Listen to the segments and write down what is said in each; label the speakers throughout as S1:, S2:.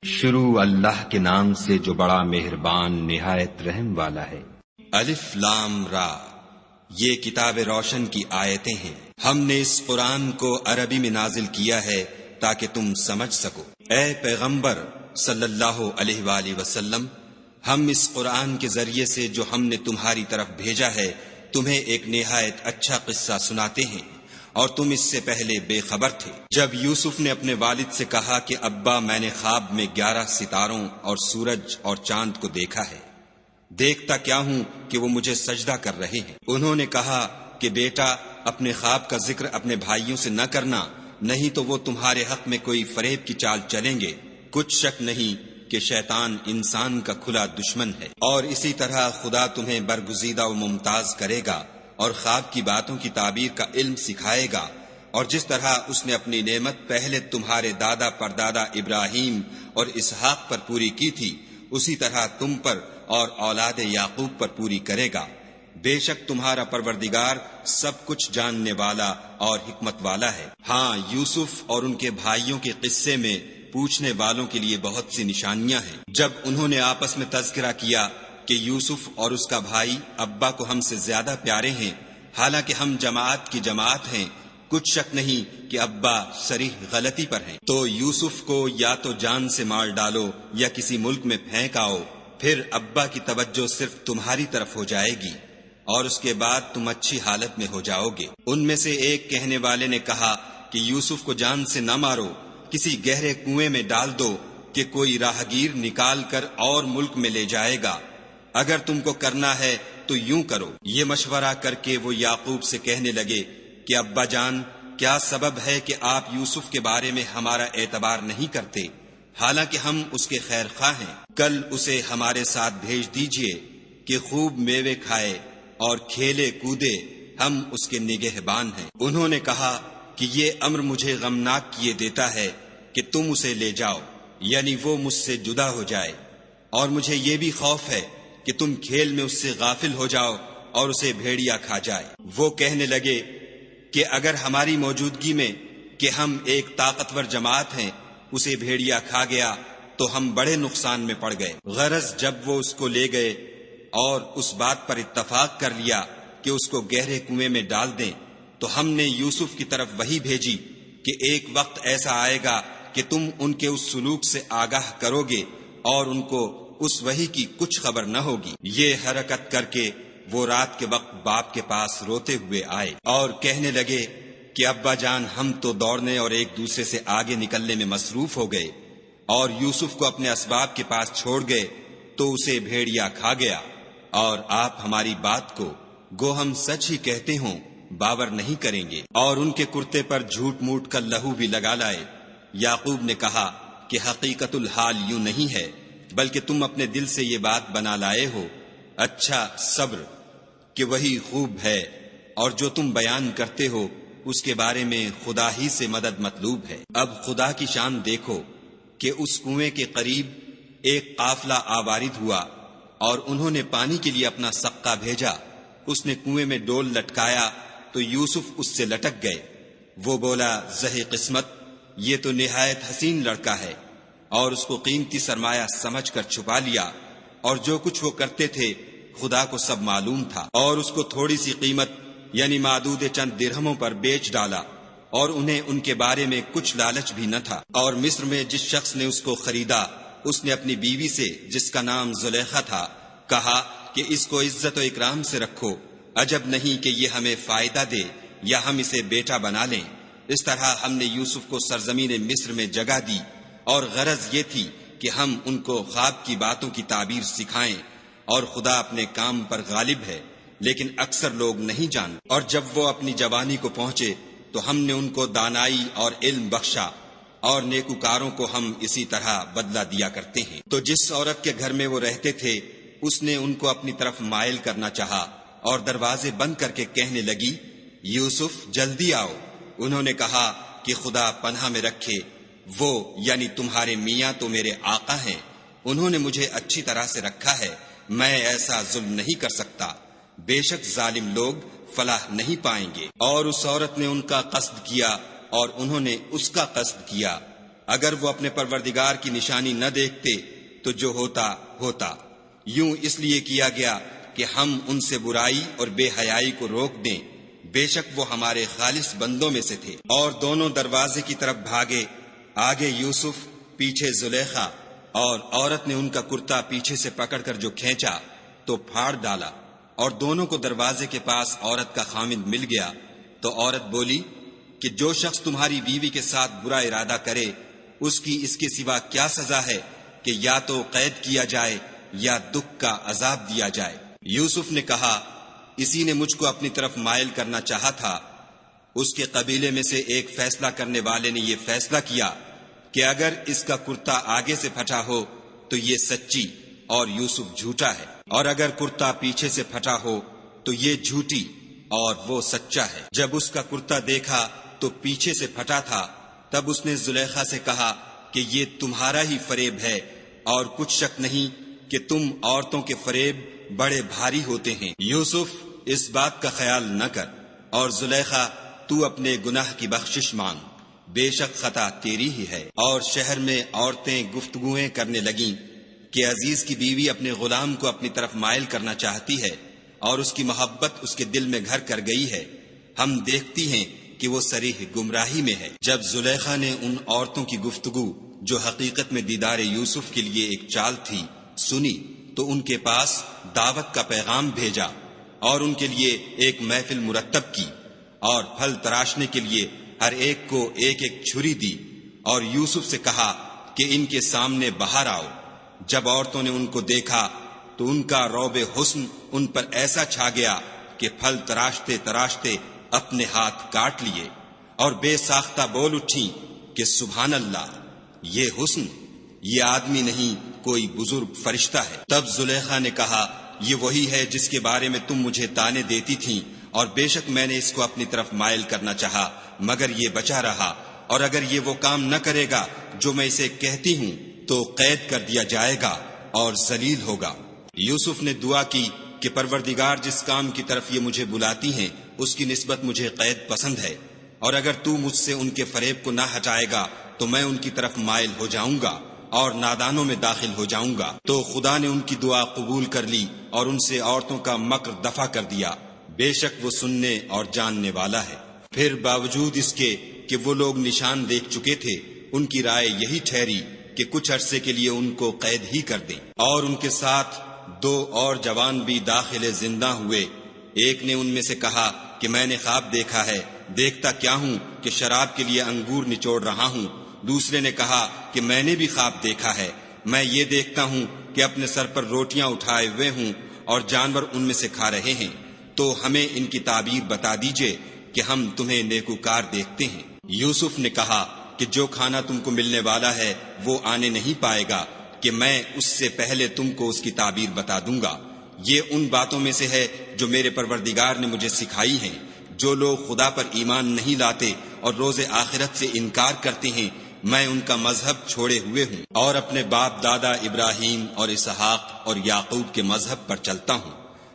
S1: شروع اللہ کے نام سے جو بڑا مہربان نہایت رحم والا ہے۔
S2: الف لام را، یہ کتاب روشن کی آیتیں ہیں۔ ہم نے اس قرآن کو عربی میں نازل کیا ہے تاکہ تم سمجھ سکو۔ اے پیغمبر صلی اللہ علیہ وآلہ وسلم، ہم اس قرآن کے ذریعے سے جو ہم نے تمہاری طرف بھیجا ہے تمہیں ایک نہایت اچھا قصہ سناتے ہیں، اور تم اس سے پہلے بے خبر تھے۔ جب یوسف نے اپنے والد سے کہا کہ ابا میں نے خواب میں 11 ستاروں اور سورج اور چاند کو دیکھا ہے، دیکھتا کیا ہوں کہ وہ مجھے سجدہ کر رہے ہیں۔ انہوں نے کہا کہ بیٹا اپنے خواب کا ذکر اپنے بھائیوں سے نہ کرنا، نہیں تو وہ تمہارے حق میں کوئی فریب کی چال چلیں گے۔ کچھ شک نہیں کہ شیطان انسان کا کھلا دشمن ہے، اور اسی طرح خدا تمہیں برگزیدہ و ممتاز کرے گا اور خواب کی باتوں کی تعبیر کا علم سکھائے گا، اور جس طرح اس نے اپنی نعمت پہلے تمہارے دادا پردادا ابراہیم اور اسحاق پر پوری کی تھی، اسی طرح تم پر اور اولاد یعقوب پر پوری کرے گا۔ بے شک تمہارا پروردگار سب کچھ جاننے والا اور حکمت والا ہے۔ ہاں، یوسف اور ان کے بھائیوں کے قصے میں پوچھنے والوں کے لیے بہت سی نشانیاں ہیں۔ جب انہوں نے آپس میں تذکرہ کیا کہ یوسف اور اس کا بھائی ابا کو ہم سے زیادہ پیارے ہیں، حالانکہ ہم جماعت کی جماعت ہیں، کچھ شک نہیں کہ ابا صریح غلطی پر ہیں، تو یوسف کو یا تو جان سے مار ڈالو یا کسی ملک میں پھینک آؤ، پھر ابا کی توجہ صرف تمہاری طرف ہو جائے گی اور اس کے بعد تم اچھی حالت میں ہو جاؤ گے۔ ان میں سے ایک کہنے والے نے کہا کہ یوسف کو جان سے نہ مارو، کسی گہرے کنویں میں ڈال دو کہ کوئی راہگیر نکال کر اور ملک میں لے جائے گا، اگر تم کو کرنا ہے تو یوں کرو۔ یہ مشورہ کر کے وہ یعقوب سے کہنے لگے کہ ابا جان، کیا سبب ہے کہ آپ یوسف کے بارے میں ہمارا اعتبار نہیں کرتے، حالانکہ ہم اس کے خیر خواہ ہیں؟ کل اسے ہمارے ساتھ بھیج دیجئے کہ خوب میوے کھائے اور کھیلے کودے، ہم اس کے نگہبان ہیں۔ انہوں نے کہا کہ یہ امر مجھے غمناک کیے دیتا ہے کہ تم اسے لے جاؤ، یعنی وہ مجھ سے جدا ہو جائے، اور مجھے یہ بھی خوف ہے کہ تم کھیل میں اس سے غافل ہو جاؤ اور اسے بھیڑیا کھا جائے۔ وہ کہنے لگے کہ اگر ہماری موجودگی میں کہ ہم ایک طاقتور جماعت ہیں اسے بھیڑیا کھا گیا تو ہم بڑے نقصان میں پڑ گئے۔ غرض جب وہ اس کو لے گئے اور اس بات پر اتفاق کر لیا کہ اس کو گہرے کنویں میں ڈال دیں، تو ہم نے یوسف کی طرف وحی بھیجی کہ ایک وقت ایسا آئے گا کہ تم ان کے اس سلوک سے آگاہ کرو گے اور ان کو اس وحی کی کچھ خبر نہ ہوگی۔ یہ حرکت کر کے وہ رات کے وقت باپ کے پاس روتے ہوئے آئے اور کہنے لگے کہ ابا جان، ہم تو دوڑنے اور ایک دوسرے سے آگے نکلنے میں مصروف ہو گئے اور یوسف کو اپنے اسباب کے پاس چھوڑ گئے تو اسے بھیڑیا کھا گیا، اور آپ ہماری بات کو گو ہم سچ ہی کہتے ہوں باور نہیں کریں گے، اور ان کے کرتے پر جھوٹ موٹ کا لہو بھی لگا لائے۔ یعقوب نے کہا کہ حقیقت الحال یوں نہیں ہے، بلکہ تم اپنے دل سے یہ بات بنا لائے ہو۔ اچھا، صبر کہ وہی خوب ہے، اور جو تم بیان کرتے ہو اس کے بارے میں خدا ہی سے مدد مطلوب ہے۔ اب خدا کی شان دیکھو کہ اس کنویں کے قریب ایک قافلہ آوارد ہوا اور انہوں نے پانی کے لیے اپنا سقہ بھیجا۔ اس نے کنویں میں ڈول لٹکایا تو یوسف اس سے لٹک گئے۔ وہ بولا، زہے قسمت، یہ تو نہایت حسین لڑکا ہے، اور اس کو قیمتی سرمایہ سمجھ کر چھپا لیا، اور جو کچھ وہ کرتے تھے خدا کو سب معلوم تھا، اور اس کو تھوڑی سی قیمت یعنی معدود چند درہموں پر بیچ ڈالا، اور انہیں ان کے بارے میں کچھ لالچ بھی نہ تھا۔ اور مصر میں جس شخص نے اس کو خریدا، اس نے اپنی بیوی سے جس کا نام زلیخا تھا کہا کہ اس کو عزت و اکرام سے رکھو، عجب نہیں کہ یہ ہمیں فائدہ دے یا ہم اسے بیٹا بنا لیں۔ اس طرح ہم نے یوسف کو سرزمین مصر میں جگہ دی، اور غرض یہ تھی کہ ہم ان کو خواب کی باتوں کی تعبیر سکھائیں، اور خدا اپنے کام پر غالب ہے، لیکن اکثر لوگ نہیں جانتے۔ اور جب وہ اپنی جوانی کو پہنچے تو ہم نے ان کو دانائی اور علم بخشا، اور نیکوکاروں کو ہم اسی طرح بدلہ دیا کرتے ہیں۔ تو جس عورت کے گھر میں وہ رہتے تھے اس نے ان کو اپنی طرف مائل کرنا چاہا، اور دروازے بند کر کے کہنے لگی، یوسف جلدی آؤ۔ انہوں نے کہا کہ خدا پناہ میں رکھے، وہ یعنی تمہارے میاں تو میرے آقا ہیں، انہوں نے مجھے اچھی طرح سے رکھا ہے، میں ایسا ظلم نہیں کر سکتا، بے شک ظالم لوگ فلاح نہیں پائیں گے۔ اور اس عورت نے ان کا قصد کیا اور انہوں نے اس کا قصد کیا، اگر وہ اپنے پروردگار کی نشانی نہ دیکھتے تو جو ہوتا ہوتا، یوں اس لیے کیا گیا کہ ہم ان سے برائی اور بے حیائی کو روک دیں، بے شک وہ ہمارے خالص بندوں میں سے تھے۔ اور دونوں دروازے کی طرف بھاگے، آگے یوسف، پیچھے زلیخا، اور عورت نے ان کا کرتا پیچھے سے پکڑ کر جو کھینچا تو پھاڑ ڈالا، اور دونوں کو دروازے کے پاس عورت کا خامند مل گیا۔ تو عورت بولی کہ جو شخص تمہاری بیوی کے ساتھ برا ارادہ کرے اس کی اس کے سوا کیا سزا ہے کہ یا تو قید کیا جائے یا دکھ کا عذاب دیا جائے۔ یوسف نے کہا، اسی نے مجھ کو اپنی طرف مائل کرنا چاہا تھا۔ اس کے قبیلے میں سے ایک فیصلہ کرنے والے نے یہ فیصلہ کیا کہ اگر اس کا کرتا آگے سے پھٹا ہو تو یہ سچی اور یوسف جھوٹا ہے، اور اگر کرتا پیچھے سے پھٹا ہو تو یہ جھوٹی اور وہ سچا ہے۔ جب اس کا کرتا دیکھا تو پیچھے سے پھٹا تھا، تب اس نے زلیخا سے کہا کہ یہ تمہارا ہی فریب ہے، اور کچھ شک نہیں کہ تم عورتوں کے فریب بڑے بھاری ہوتے ہیں۔ یوسف، اس بات کا خیال نہ کر، اور زلیخا تو اپنے گناہ کی بخشش مانگ، بے شک خطا تیری ہی ہے۔ اور شہر میں عورتیں گفتگویں کرنے لگیں کہ عزیز کی بیوی اپنے غلام کو اپنی طرف مائل کرنا چاہتی ہے اور اس کی محبت اس کے دل میں گھر کر گئی ہے، ہم دیکھتی ہیں کہ وہ صریح گمراہی میں ہے۔ جب زلیخا نے ان عورتوں کی گفتگو جو حقیقت میں دیدار یوسف کے لیے ایک چال تھی سنی تو ان کے پاس دعوت کا پیغام بھیجا اور ان کے لیے ایک محفل مرتب کی، اور پھل تراشنے کے لیے ہر ایک کو ایک ایک چھری دی، اور یوسف سے کہا کہ ان کے سامنے باہر آؤ۔ جب عورتوں نے ان کو دیکھا تو ان کا روب حسن ان پر ایسا چھا گیا کہ پھل تراشتے تراشتے اپنے ہاتھ کاٹ لیے، اور بے ساختہ بول اٹھیں کہ سبحان اللہ، یہ حسن، یہ آدمی نہیں کوئی بزرگ فرشتہ ہے۔ تب زلیخا نے کہا، یہ وہی ہے جس کے بارے میں تم مجھے طعنے دیتی تھیں، اور بے شک میں نے اس کو اپنی طرف مائل کرنا چاہا مگر یہ بچا رہا، اور اگر یہ وہ کام نہ کرے گا جو میں اسے کہتی ہوں تو قید کر دیا جائے گا اور ذلیل ہوگا۔ یوسف نے دعا کی کہ پروردگار جس کام کی طرف یہ مجھے بلاتی ہیں اس کی نسبت مجھے قید پسند ہے، اور اگر تو مجھ سے ان کے فریب کو نہ ہٹائے گا تو میں ان کی طرف مائل ہو جاؤں گا اور نادانوں میں داخل ہو جاؤں گا۔ تو خدا نے ان کی دعا قبول کر لی اور ان سے عورتوں کا مکر دفع کر دیا، بے شک وہ سننے اور جاننے والا ہے۔ پھر باوجود اس کے کہ وہ لوگ نشان دیکھ چکے تھے، ان کی رائے یہی ٹھہری کہ کچھ عرصے کے لیے ان کو قید ہی کر دیں، اور ان کے ساتھ 2 اور جوان بھی داخل زندہ ہوئے۔ ایک نے ان میں سے کہا کہ میں نے خواب دیکھا ہے، دیکھتا کیا ہوں کہ شراب کے لیے انگور نچوڑ رہا ہوں۔ دوسرے نے کہا کہ میں نے بھی خواب دیکھا ہے، میں یہ دیکھتا ہوں کہ اپنے سر پر روٹیاں اٹھائے ہوئے ہوں اور جانور ان میں سے کھا رہے ہیں، تو ہمیں ان کی تعبیر بتا دیجئے کہ ہم تمہیں نیکوکار دیکھتے ہیں۔ یوسف نے کہا کہ جو کھانا تم کو ملنے والا ہے وہ آنے نہیں پائے گا کہ میں اس سے پہلے تم کو اس کی تعبیر بتا دوں گا۔ یہ ان باتوں میں سے ہے جو میرے پروردگار نے مجھے سکھائی ہیں۔ جو لوگ خدا پر ایمان نہیں لاتے اور روز آخرت سے انکار کرتے ہیں، میں ان کا مذہب چھوڑے ہوئے ہوں اور اپنے باپ دادا ابراہیم اور اسحاق اور یعقوب کے مذہب پر چلتا ہوں۔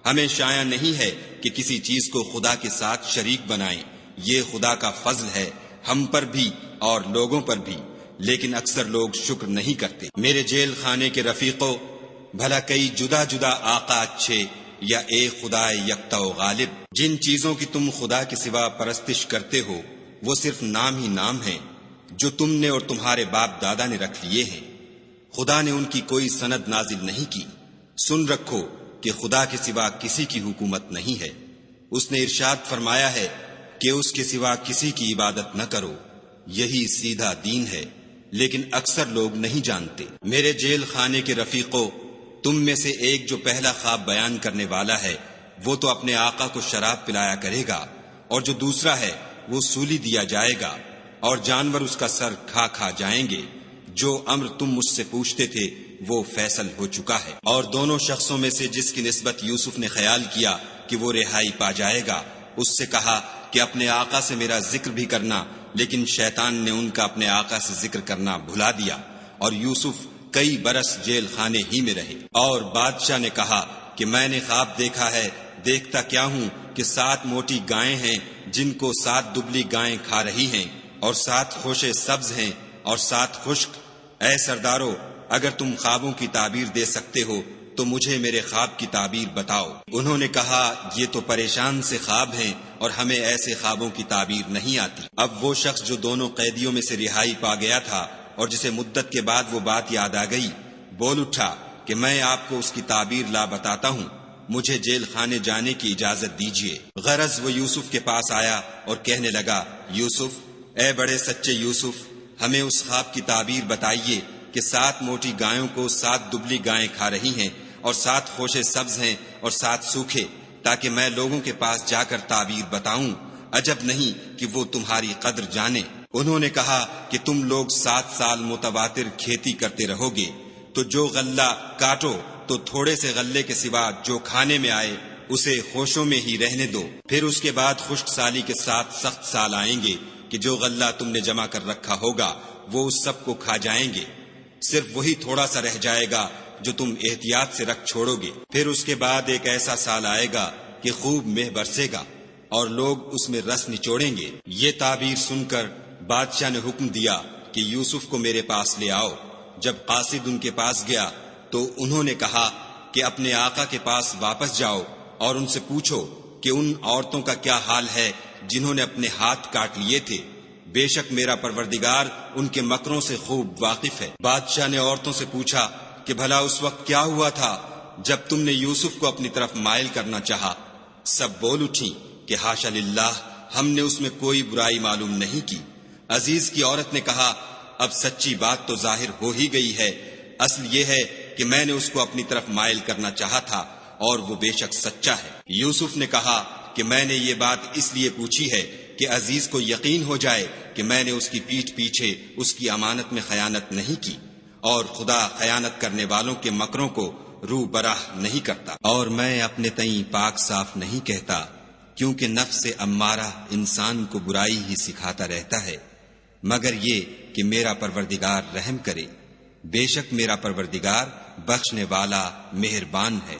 S2: ہمیں شایع نہیں ہے کہ کسی چیز کو خدا کے ساتھ شریک بنائیں، یہ خدا کا فضل ہے ہم پر بھی اور لوگوں پر بھی، لیکن اکثر لوگ شکر نہیں کرتے۔ میرے جیل خانے کے رفیقوں، بھلا کئی جدا جدا آقا اچھے یا ایک خدا یکتا و غالب؟ جن چیزوں کی تم خدا کے سوا پرستش کرتے ہو وہ صرف نام ہی نام ہیں جو تم نے اور تمہارے باپ دادا نے رکھ لیے ہیں، خدا نے ان کی کوئی سند نازل نہیں کی۔ سن رکھو کہ خدا کے سوا کسی کی حکومت نہیں ہے، اس نے ارشاد فرمایا ہے کہ اس کے سوا کسی کی عبادت نہ کرو، یہی سیدھا دین ہے، لیکن اکثر لوگ نہیں جانتے۔ میرے جیل خانے کے رفیقوں، تم میں سے ایک جو پہلا خواب بیان کرنے والا ہے وہ تو اپنے آقا کو شراب پلایا کرے گا، اور جو دوسرا ہے وہ سولی دیا جائے گا اور جانور اس کا سر کھا کھا جائیں گے۔ جو امر تم مجھ سے پوچھتے تھے وہ فیصل ہو چکا ہے۔ اور دونوں شخصوں میں سے جس کی نسبت یوسف نے خیال کیا کہ وہ رہائی پا جائے گا، اس سے کہا کہ اپنے آقا سے میرا ذکر بھی کرنا، لیکن شیطان نے ان کا اپنے آقا سے ذکر کرنا بھلا دیا، اور یوسف کئی برس جیل خانے ہی میں رہے۔ اور بادشاہ نے کہا کہ میں نے خواب دیکھا ہے، دیکھتا کیا ہوں کہ 7 موٹی گائیں ہیں جن کو 7 دبلی گائیں کھا رہی ہیں، اور 7 خوشے سبز ہیں اور 7 خشک۔ اے سردارو، اگر تم خوابوں کی تعبیر دے سکتے ہو تو مجھے میرے خواب کی تعبیر بتاؤ۔ انہوں نے کہا یہ تو پریشان سے خواب ہیں اور ہمیں ایسے خوابوں کی تعبیر نہیں آتی۔ اب وہ شخص جو دونوں قیدیوں میں سے رہائی پا گیا تھا اور جسے مدت کے بعد وہ بات یاد آ گئی، بول اٹھا کہ میں آپ کو اس کی تعبیر لا بتاتا ہوں، مجھے جیل خانے جانے کی اجازت دیجیے۔ غرض وہ یوسف کے پاس آیا اور کہنے لگا، یوسف، اے بڑے سچے یوسف، ہمیں اس خواب کی تعبیر بتائیے کہ 7 موٹی گایوں کو 7 دبلی گائیں کھا رہی ہیں اور 7 خوشے سبز ہیں اور 7 سوکھے، تاکہ میں لوگوں کے پاس جا کر تعبیر بتاؤں، عجب نہیں کہ وہ تمہاری قدر جانے۔ انہوں نے کہا کہ تم لوگ 7 سال متواتر کھیتی کرتے رہو گے، تو جو غلہ کاٹو تو تھوڑے سے غلے کے سوا جو کھانے میں آئے اسے خوشوں میں ہی رہنے دو، پھر اس کے بعد خشک سالی کے ساتھ سخت سال آئیں گے کہ جو غلہ تم نے جمع کر رکھا ہوگا وہ اس سب کو کھا جائیں گے، صرف وہی تھوڑا سا رہ جائے گا جو تم احتیاط سے رکھ چھوڑو گے۔ پھر اس کے بعد ایک ایسا سال آئے گا کہ خوب مہ برسے گا اور لوگ اس میں رس نچوڑیں گے۔ یہ تعبیر سن کر بادشاہ نے حکم دیا کہ یوسف کو میرے پاس لے آؤ۔ جب قاصد ان کے پاس گیا تو انہوں نے کہا کہ اپنے آقا کے پاس واپس جاؤ اور ان سے پوچھو کہ ان عورتوں کا کیا حال ہے جنہوں نے اپنے ہاتھ کاٹ لیے تھے، بے شک میرا پروردگار ان کے مکروں سے خوب واقف ہے۔ بادشاہ نے عورتوں سے پوچھا کہ بھلا اس وقت کیا ہوا تھا جب تم نے یوسف کو اپنی طرف مائل کرنا چاہا؟ سب بول اٹھی کہ حاشا للہ، ہم نے اس میں کوئی برائی معلوم نہیں کی۔ عزیز کی عورت نے کہا، اب سچی بات تو ظاہر ہو ہی گئی ہے، اصل یہ ہے کہ میں نے اس کو اپنی طرف مائل کرنا چاہا تھا اور وہ بے شک سچا ہے۔ یوسف نے کہا کہ میں نے یہ بات اس لیے پوچھی ہے کہ عزیز کو یقین ہو جائے کہ میں نے اس کی پیٹھ پیچھے اس کی امانت میں خیانت نہیں کی، اور خدا خیانت کرنے والوں کے مکروں کو رو براہ نہیں کرتا، اور میں اپنے تئیں پاک صاف نہیں کہتا، کیونکہ نفس امارہ انسان کو برائی ہی سکھاتا رہتا ہے، مگر یہ کہ میرا پروردگار رحم کرے، بے شک میرا پروردگار بخشنے والا مہربان ہے۔